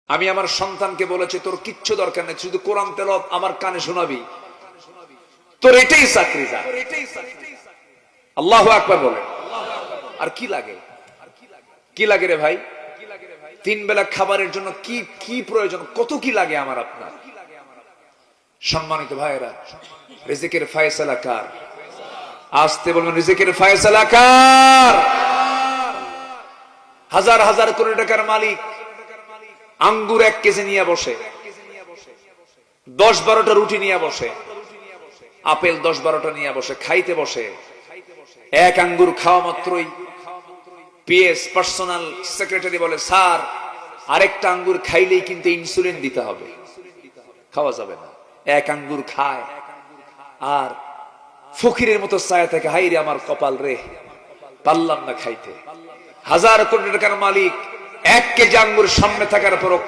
আমি আমার সন্তানকে বলেছি তোর কিচ্ছু দরকার নেই, শুধু কোরআন তেলাওয়াত আমার কানে শোনাবি, তোর এটাই চাকরি। যা, আল্লাহু আকবার বলে। আর কি লাগে, কি লাগে রে ভাই? তিন বেলা খাবারের জন্য কি কি প্রয়োজন, কত কি লাগে আমার আপনার? সম্মানিত ভাইয়েরা, রিজিকের ফয়সালা কার? আসতে বলবেন, রিজিকের ফয়সালা কার? হাজার হাজার কোটি টাকার মালিক আঙ্গুর 1 কেজি নিয়ে বসে, 10-12টা রুটি নিয়ে বসে, আপেল 10-12টা নিয়ে বসে, খাইতে বসে। এক আঙ্গুর খাওয়া মাত্রই পিএস পার্সোনাল সেক্রেটারি বলে, স্যার আরেকটা আঙ্গুর খাইলেই কিন্তু ইনসুলিন দিতে হবে, খাওয়া যাবে না। এক আঙ্গুর খায় আর ফকিরের মতো ছায়া থেকে, হাই রে আমার কপাল রে, পারলাম না খাইতে। হাজার কোটি টাকার মালিক 1 কেজি আঙ্গুর সামনে থাকার পরও